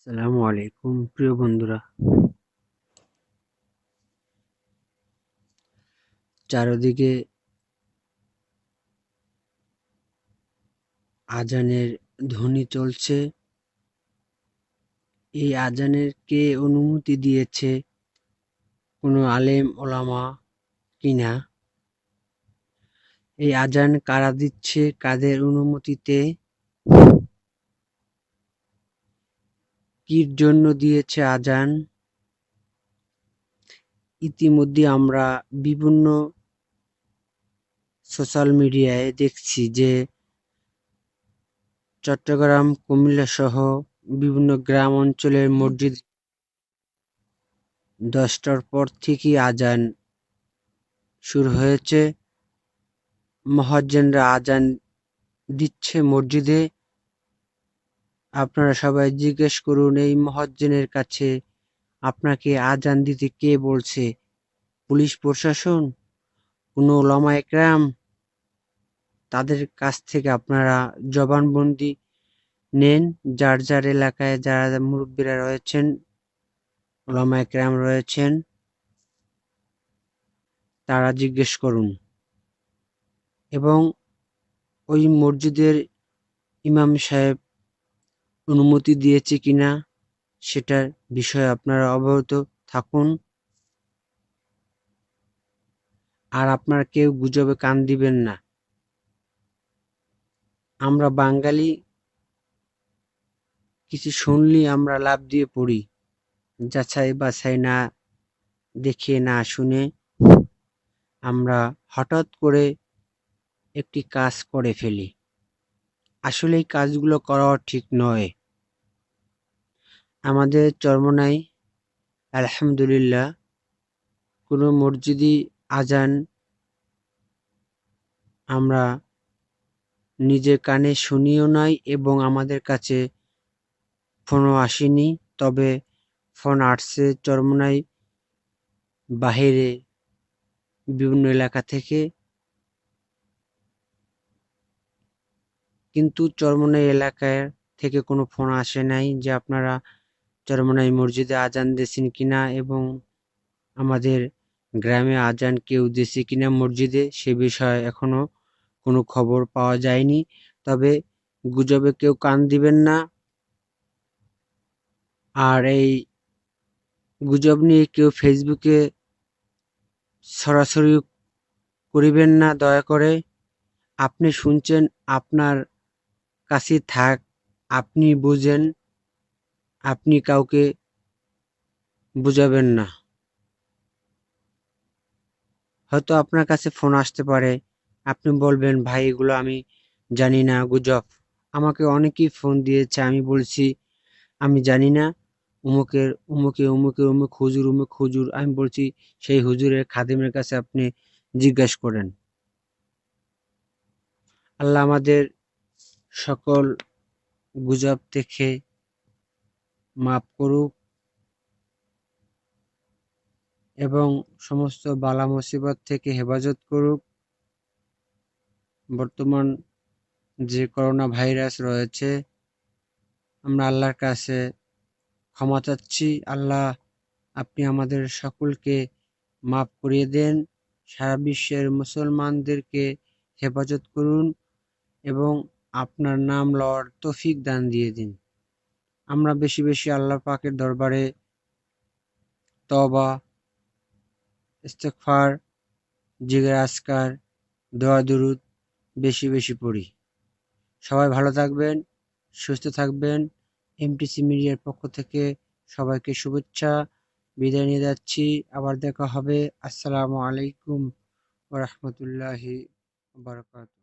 আসসালামু আলাইকুম প্রিয় বন্ধুরা, চারদিকে আজানের ধ্বনি চলছে। এই আজানের কে অনুমতি দিয়েছে? কোনো আলেম ওলামা কিনা? এই আজান কারা দিচ্ছে, কাদের অনুমতিতে, কির জন্য দিয়েছে আজান? ইতিমধ্যে আমরা বিভিন্ন সোশ্যাল মিডিয়ায় দেখছি যে চট্টগ্রাম, কুমিল্লা সহ বিভিন্ন গ্রাম অঞ্চলের মসজিদ 10টার পর থেকেই আজান শুরু হয়েছে। মুয়াজ্জিনরা আজান দিচ্ছে মসজিদে। আপনারা সবাই জিজ্ঞেস করুন এই মুয়াজ্জিনের কাছে, আপনাকে আজান দিতে কে বলছে? পুলিশ প্রশাসন? কোনো উলামায়ে কেরাম? তাদের কাছ থেকে আপনারা জবানবন্দি নেন। যার যার এলাকায় যারা মুরব্বীরা রয়েছেন, উলামায়ে কেরাম রয়েছেন, তারা জিজ্ঞেস করুন। এবং ওই মসজিদের ইমাম সাহেব অনুমতি দিয়েছে কিনা সেটার বিষয়ে আপনারা অবগত থাকুন। আর আপনারা কেউ গুজবে কান দিবেন না। আমরা বাঙালি, কিছু শুনলেই আমরা লাফ দিয়ে পড়ি, যাচাই বাছাই না দেখে না শুনে আমরা হঠাৎ করে একটি কাজ করে ফেলি। আসলে এই কাজগুলো করা ঠিক নয়। আমাদের চরমোনাই আলহামদুলিল্লাহ কোনো মসজিদে আজান আমরা নিজের কানে শুনিও নাই এবং আমাদের কাছে ফোনও আসেনি। তবে ফোন আসছে চরমোনাই বাহিরে বিভিন্ন এলাকা থেকে। কিন্তু চরমোনাই এলাকায় থেকে কোনো ফোন আসে নাই যে আপনারা চরমোনাই মসজিদে আজান দিয়েছেন কিনা এবং আমাদের গ্রামে আজান কেউ দিয়েছে কিনা মসজিদে, সে বিষয়ে এখনো কোনো খবর পাওয়া যায়নি। তবে গুজবে কেউ কান দিবেন না। আর এই গুজব নিয়ে কেউ ফেসবুকে ছড়াছড়ি করিবেন না দয়া করে। আপনি শুনছেন, আপনার কাছে থাক, আপনি বুঝেন, আপনি কাউকে বুঝাবেন না। হয়তো আপনার কাছে ফোন আসতে পারে, আপনি বলবেন ভাই এগুলো আমি জানি না, গুজব। আমাকে অনেকেই ফোন দিয়েছে, আমি বলছি আমি জানি না, অমুকের অমুকে অমুকে অমুক হুজুর অমুক হুজুর। আমি বলছি সেই হুজুরের খাদেমের কাছে আপনি জিজ্ঞাসা করেন। আল্লাহ আমাদের সকল গুজব থেকে মাফ করুক এবং সমস্ত বালা মুসিবত থেকে হেফাজত করুক। বর্তমান যে করোনা ভাইরাস রয়েছে, আমরা আল্লাহর কাছে ক্ষমা চাচ্ছি। আল্লাহ, আপনি আমাদের সকলকে মাফ করিয়ে দেন। সারা বিশ্বের মুসলমানদেরকে হেফাজত করুন এবং আপনার নাম লওয়ার তৌফিক দান দিয়ে দিন। আমরা বেশি বেশি আল্লাহ পাকের দরবারে তওবা, ইস্তেগফার, জিকির আজকার, দোয়া দুরুদ বেশি বেশি পড়ি। সবাই ভালো থাকবেন, সুস্থ থাকবেন। এমটিসি মিডিয়ার পক্ষ থেকে সবাইকে শুভেচ্ছা। বিদায় নিয়ে যাচ্ছি। আবার দেখা হবে। আসসালামু আলাইকুম ওয়া রাহমাতুল্লাহি ওয়া বারাকাতুহু।